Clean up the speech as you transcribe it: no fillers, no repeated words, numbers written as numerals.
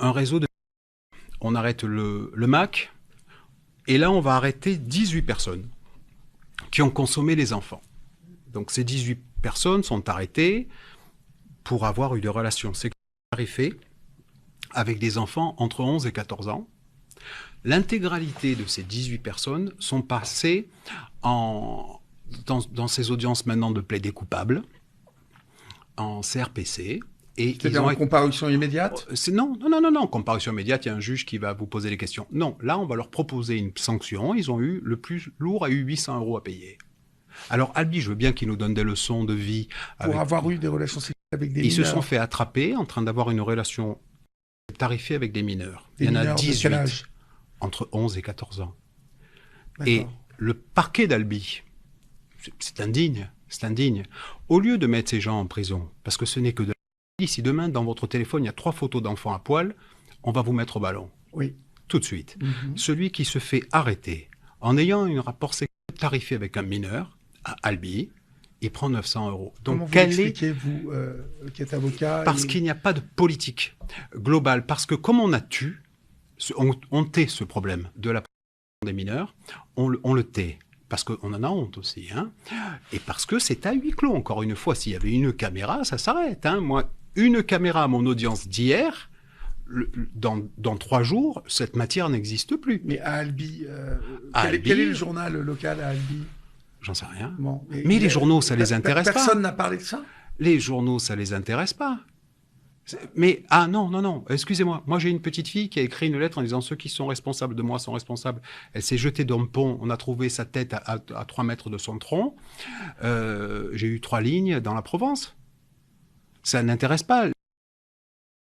un réseau de... On arrête le MAC, et là, on va arrêter 18 personnes qui ont consommé les enfants. Donc, ces 18 personnes sont arrêtées pour avoir eu des relations sexuelles tarifées avec des enfants entre 11 et 14 ans. L'intégralité de ces 18 personnes sont passées dans ces audiences maintenant de plaidé coupable, en CRPC. C'est-à-dire en comparution immédiate ? Non. Comparution immédiate, il y a un juge qui va vous poser les questions. Non, là, on va leur proposer une sanction. Ils ont eu, le plus lourd a eu 800 € à payer. Alors, Albi, je veux bien qu'il nous donne des leçons de vie. Pour avoir eu des relations sexuelles avec des mineurs. Ils se sont fait attraper en train d'avoir une relation tarifée avec des mineurs. Il y en a 18, entre 11 et 14 ans. D'accord. Et le parquet d'Albi, c'est indigne. Au lieu de mettre ces gens en prison, parce que ce n'est que de la... Si demain, dans votre téléphone, il y a 3 photos d'enfants à poil, on va vous mettre au ballon. Oui. Tout de suite. Celui qui se fait arrêter en ayant un rapport sexuel tarifé avec un mineur, à Albi, il prend 900 €. Donc, comment vous l'expliquez, vous, qui êtes avocat? Parce qu'il n'y a pas de politique globale. Parce que comme on tait ce problème de la protection des mineurs, on le tait. Parce qu'on en a honte aussi. Hein. Et parce que c'est à huis clos. Encore une fois, s'il y avait une caméra, ça s'arrête. Hein. Moi, une caméra à mon audience d'hier, dans 3 jours, cette matière n'existe plus. Mais à Albi, quel est le journal local à Albi? J'en sais rien. Bon, mais les journaux, ça les intéresse pas. Personne n'a parlé de ça? Les journaux, ça les intéresse pas. Mais, non, excusez-moi. Moi, j'ai une petite fille qui a écrit une lettre en disant « Ceux qui sont responsables de moi sont responsables ». Elle s'est jetée d'un pont. On a trouvé sa tête à 3 mètres de son tronc. J'ai eu 3 lignes dans la Provence. Ça n'intéresse pas.